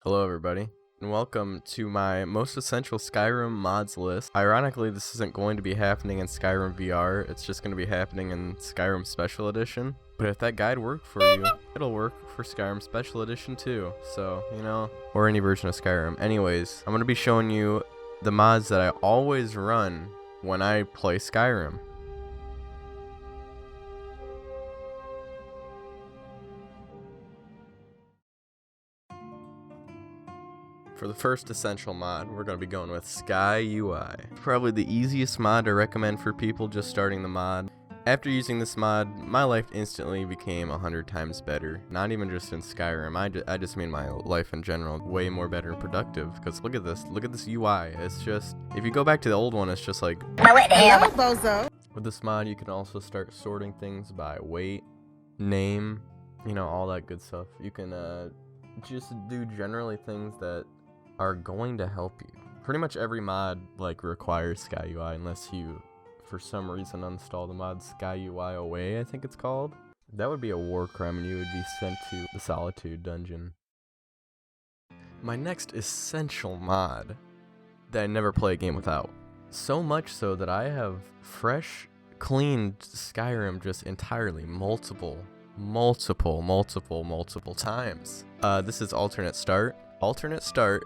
Hello everybody, and welcome to my most essential Skyrim mods list. Ironically, this isn't going to be happening in Skyrim VR, it's just going to be happening in Skyrim Special Edition. But if that guide worked for you, it'll work for Skyrim Special Edition too, so, or any version of Skyrim. Anyways, I'm going to be showing you the mods that I always run when I play Skyrim. For the first essential mod, we're going to be going with Skyui. Probably the easiest mod to recommend for people just starting the mod. After using this mod, my life instantly became 100 times better. Not even just in Skyrim, I just mean my life in general. Way more better and productive, because look at this UI. It's just, if you go back to the old one, it's just like, Hello, bozo. With this mod, you can also start sorting things by weight, name, all that good stuff. You can just do generally things that are going to help you. Pretty much every mod requires Skyui unless you for some reason uninstall the mod Skyui away, I think it's called. That would be a war crime and you would be sent to the Solitude dungeon. My next essential mod that I never play a game without. So much so that I have cleaned Skyrim just entirely multiple times. This is alternate start. Alternate start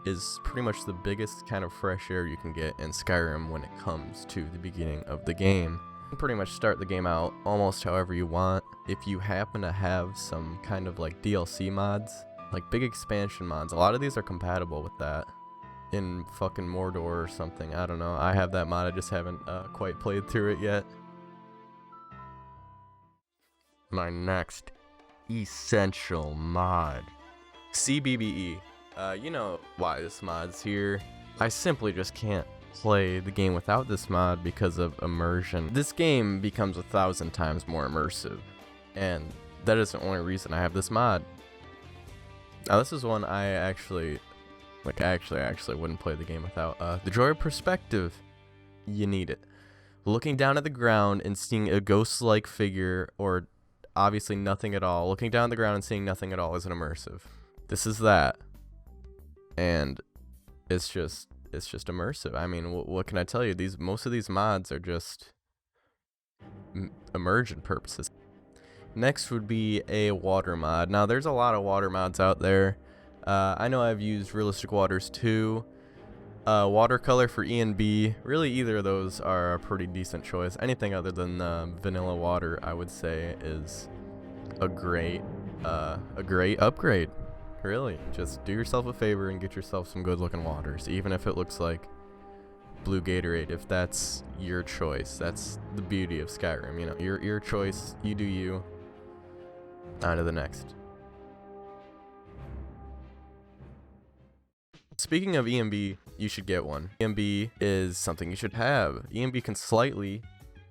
is pretty much the biggest kind of fresh air you can get in Skyrim when it comes to the beginning of the game. You can pretty much start the game out almost however you want. If you happen to have some kind of DLC mods, like big expansion mods, a lot of these are compatible with that. In fucking Mordor or something, I don't know. I have that mod, I just haven't quite played through it yet. My next essential mod, CBBE. You know why this mod's here. I simply just can't play the game without this mod because of immersion. This game becomes 1,000 times more immersive, and that is the only reason I have this mod. Now this is one I actually wouldn't play the game without. The joy of perspective. You need it. Looking down at the ground and seeing a ghost-like figure, or obviously nothing at all. Looking down at the ground and seeing nothing at all isn't immersive. This is that. And it's just immersive. I mean, what can I tell you? Most of these mods are just immersion purposes. Next would be a water mod. Now, there's a lot of water mods out there. I know I've used Realistic Waters 2, Watercolor for E and B. Really, either of those are a pretty decent choice. Anything other than vanilla water, I would say, is a great upgrade. Really, just do yourself a favor and get yourself some good looking waters, even if it looks like blue Gatorade, if that's your choice. That's the beauty of Skyrim, your choice, you do you. On to the next. Speaking of EMB, you should get one. EMB is something you should have. EMB can slightly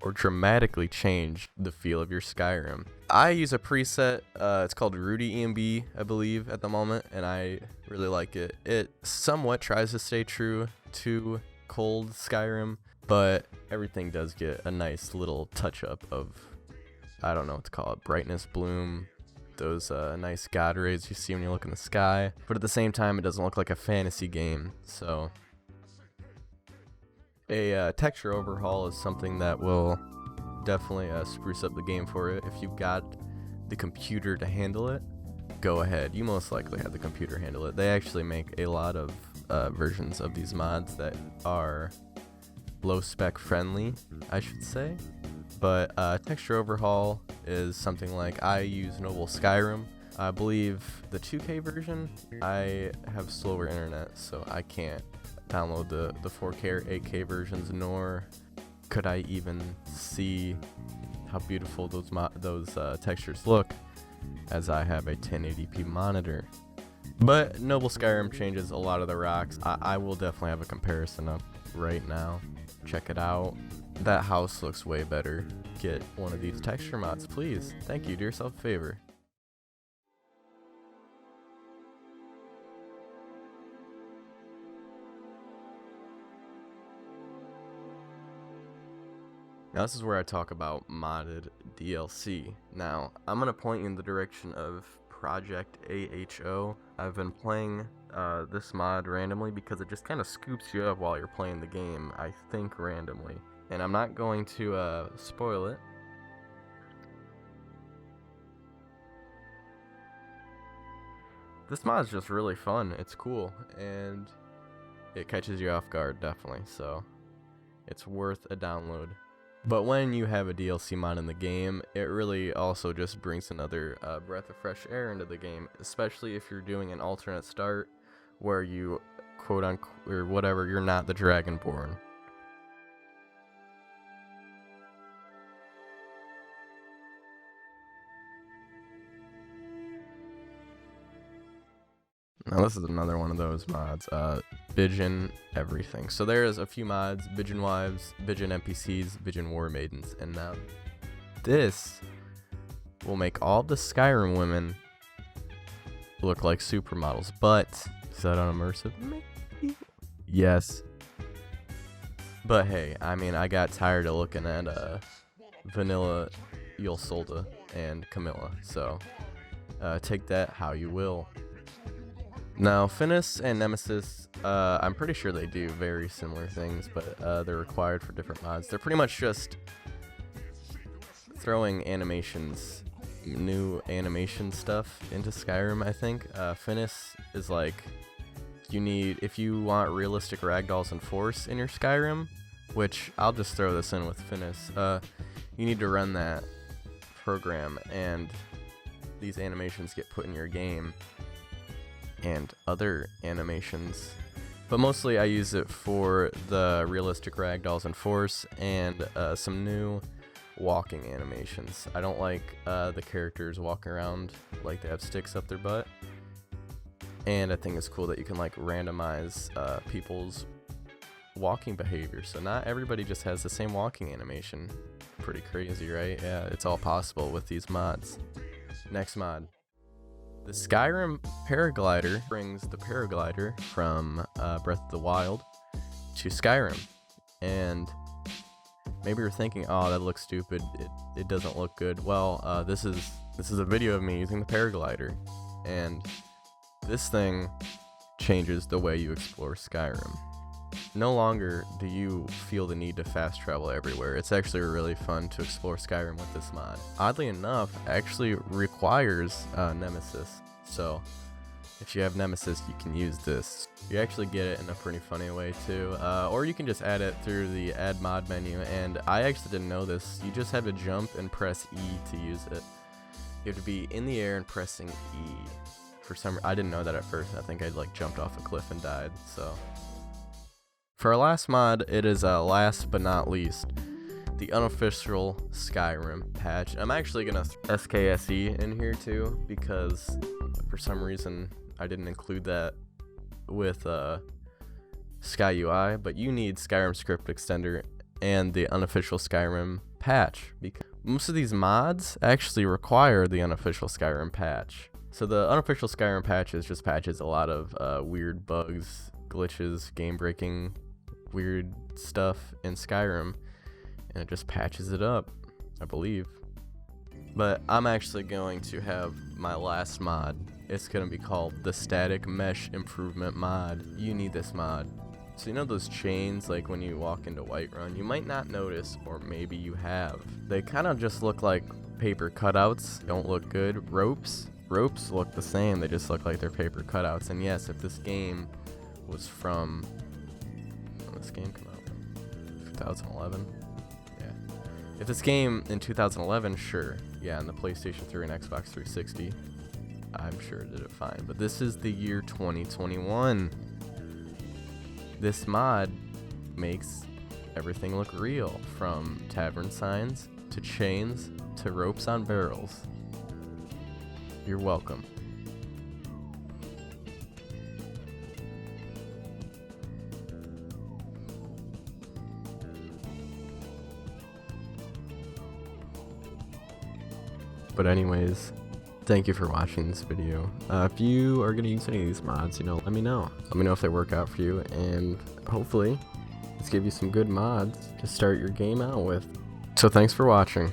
or dramatically change the feel of your Skyrim. I use a preset, it's called Rudy Enb, I believe, at the moment, and I really like it. It somewhat tries to stay true to cold Skyrim, but everything does get a nice little touch-up of, I don't know what to call it, brightness, bloom, those nice god rays you see when you look in the sky. But at the same time, it doesn't look like a fantasy game, so a texture overhaul is something that will definitely spruce up the game for it. If you've got the computer to handle it, go ahead. You most likely have the computer handle it. They actually make a lot of versions of these mods that are low spec friendly, I should say. But texture overhaul is something like, I use Nobile Skyrim. I believe the 2K version, I have slower internet, so I can't download the 4K or 8K versions, nor could I even see how beautiful those textures look, as I have a 1080p monitor. But Nobile Skyrim changes a lot of the rocks. I will definitely have a comparison up right now. Check it out. That house looks way better. Get one of these texture mods, please. Thank you. Do yourself a favor. Now this is where I talk about modded DLC. Now, I'm going to point you in the direction of Project AHO. I've been playing this mod randomly because it just kind of scoops you up while you're playing the game, I think randomly. And I'm not going to spoil it. This mod is just really fun. It's cool, and it catches you off guard, definitely, so it's worth a download. But when you have a DLC mod in the game, it really also just brings another breath of fresh air into the game, especially if you're doing an alternate start where you, quote unquote, or whatever, you're not the Dragonborn. Now this is another one of those mods, Bijjin Everything. So there's a few mods, Bijjin Wives, Bijjin NPCs, Bijjin War Maidens, and now this will make all the Skyrim women look like supermodels. But, is that unimmersive? Maybe? Yes. But hey, I mean, I got tired of looking at vanilla Yolsolda and Camilla, so take that how you will. Now, Fnis and Nemesis, I'm pretty sure they do very similar things, but they're required for different mods. They're pretty much just throwing animations, new animation stuff into Skyrim, I think. Fnis is like, if you want realistic ragdolls and force in your Skyrim, which I'll just throw this in with Fnis, you need to run that program, and these animations get put in your game. And other animations, but mostly I use it for the realistic ragdolls and force and some new walking animations. I don't like the characters walking around like they have sticks up their butt, and I think it's cool that you can like randomize people's walking behavior, so not everybody just has the same walking animation. Pretty crazy, right? Yeah, it's all possible with these mods. Next mod. The Skyrim Paraglider brings the Paraglider from Breath of the Wild to Skyrim. And maybe you're thinking, oh, that looks stupid, it doesn't look good. Well, this is a video of me using the Paraglider, and this thing changes the way you explore Skyrim. No longer do you feel the need to fast travel everywhere. It's actually really fun to explore Skyrim with this mod. Oddly enough, actually requires Nemesis. So if you have Nemesis, you can use this. You actually get it in a pretty funny way too. Or you can just add it through the add mod menu. And I actually didn't know this. You just have to jump and press E to use it. You have to be in the air and pressing E. For some reason, I didn't know that at first. I think I like jumped off a cliff and died. So for our last mod, it is last but not least, the Unofficial Skyrim patch. I'm actually gonna skse in here too, because for some reason I didn't include that with Skyui, but you need Skyrim script extender and the Unofficial Skyrim patch, because most of these mods actually require the Unofficial Skyrim patch. So the Unofficial Skyrim patch just patches a lot of weird bugs, glitches, game-breaking weird stuff in Skyrim, and it just patches it up, I believe. But I'm actually going to have my last mod. It's going to be called the Static Mesh Improvement mod. You need this mod. So you know those chains, like when you walk into Whiterun, you might not notice, or maybe you have. They kind of just look like paper cutouts, don't look good. Ropes look the same, they just look like they're paper cutouts. And yes, if this game was from, when this game came out, 2011? Yeah. If this game in 2011, sure. Yeah, on the PlayStation 3 and Xbox 360, I'm sure it did it fine. But this is the year 2021. This mod makes everything look real, from tavern signs to chains to ropes on barrels. You're welcome. But anyways, thank you for watching this video. If you are going to use any of these mods, let me know. Let me know if they work out for you, and hopefully let's give you some good mods to start your game out with. So thanks for watching.